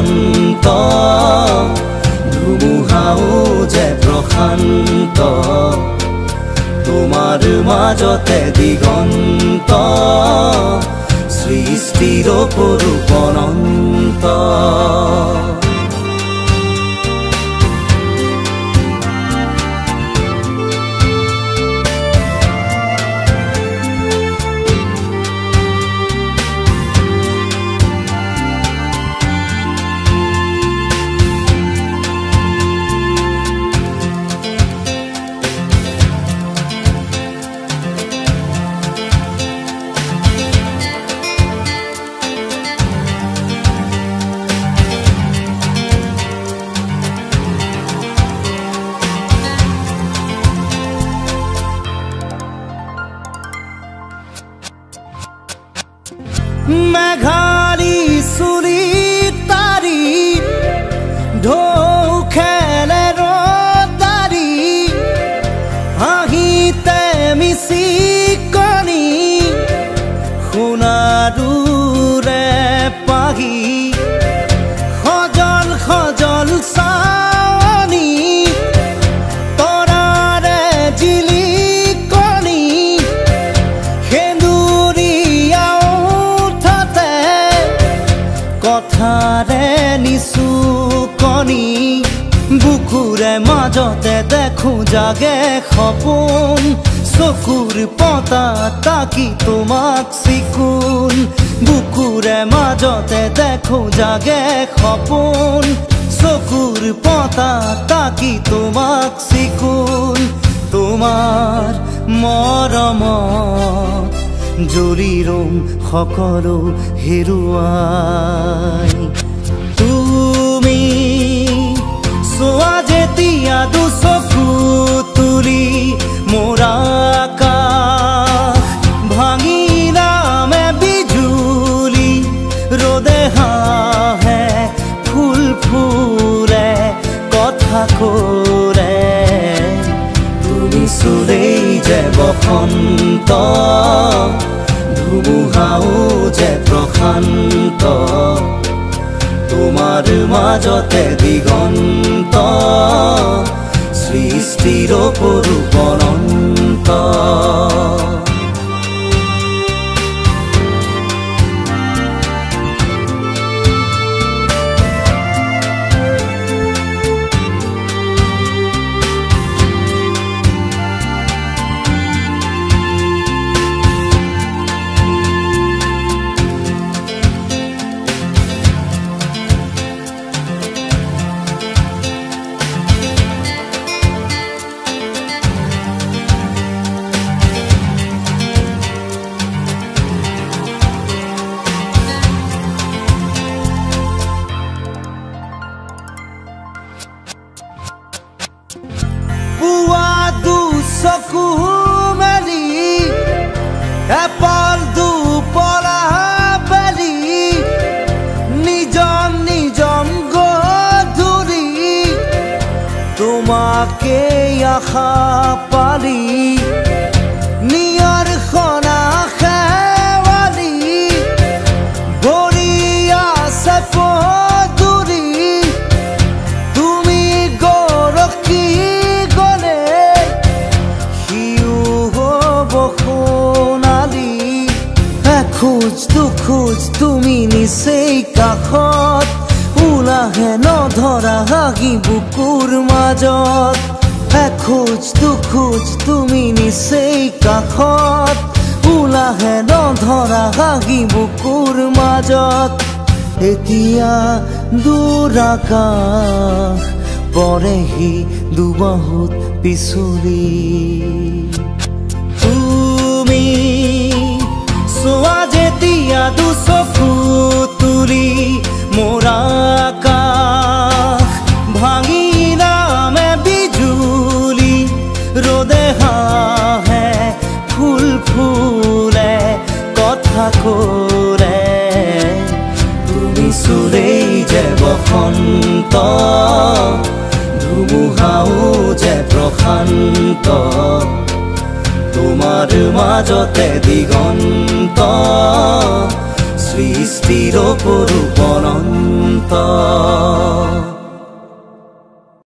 বসন্ত ধুমুহাও যে প্ৰশান্ত তোমাৰ মাজতে দিগন্ত সৃষ্টিৰ অপৰূপ অনন্ত মেঘালী চুলি তাৰি ঢৌ খেলে ৰদাৰি হাঁহিতে মিচিকনি সোণাৰুৰে পাহি সজল সজল চাৱনি তৰাৰে জিলিকনি কথাৰে নিচুকনি বুকুৰে মাজতে দেখো জাগে সপোন চকুৰ পতা তাকি তোমাক চিকুন বুকুৰে মাজতে দেখো জাগে সপোন চকুৰ পতা তাকি তোমাক চিকুন তোমাৰ মৰমত জ্বলি ৰম সকলো হেৰুৱাই তুমি চোৱা যেতিয়া দুচকু তুলি মোৰ আকাশ ভাঙিলামে বিজুলি ৰ'দে হাঁহে ফুল ফুলে কথা কৰে তুমি চুলেই যে বসন্ত ধুমুহাও যে প্ৰশান্ত তোমাৰ মাজতে দিগন্ত সৃষ্টিৰ অপৰূপ অনন্ত পুৱা দুচকু মেলি এপাল দুপৰা বেলি নিজম নিজম গধূলি তোমাকে আশা পালি নিয়ৰ খনা খেৱালি ভৰি আছে পদূলি তুমি গৰকি খোজ দুখোজ তুমি নিচেই কাষত ওলাহে নধৰা হাগি বুকুৰ মাজত এখোজ দুখোজ তুমি নিচেই কাষত ওলাহে নধৰা হাগি বুকুৰ মাজত এতিয়া দূৰ আকাশ পৰেহি দুবাহুত পিছলি তুমি চোৱা যেতিয়া দুচকু তুলি মোৰ আকাশ ভাঙিলামে বিজুলি ৰ'দে হাঁহে ফুল ফুলে কথা কৰে তুমি চুলেই যে বসন্ত ধুমুহাও যে প্ৰশান্ত তোমাৰ মাজতে দিগন্ত সৃষ্টিৰ অপৰূপ অনন্ত।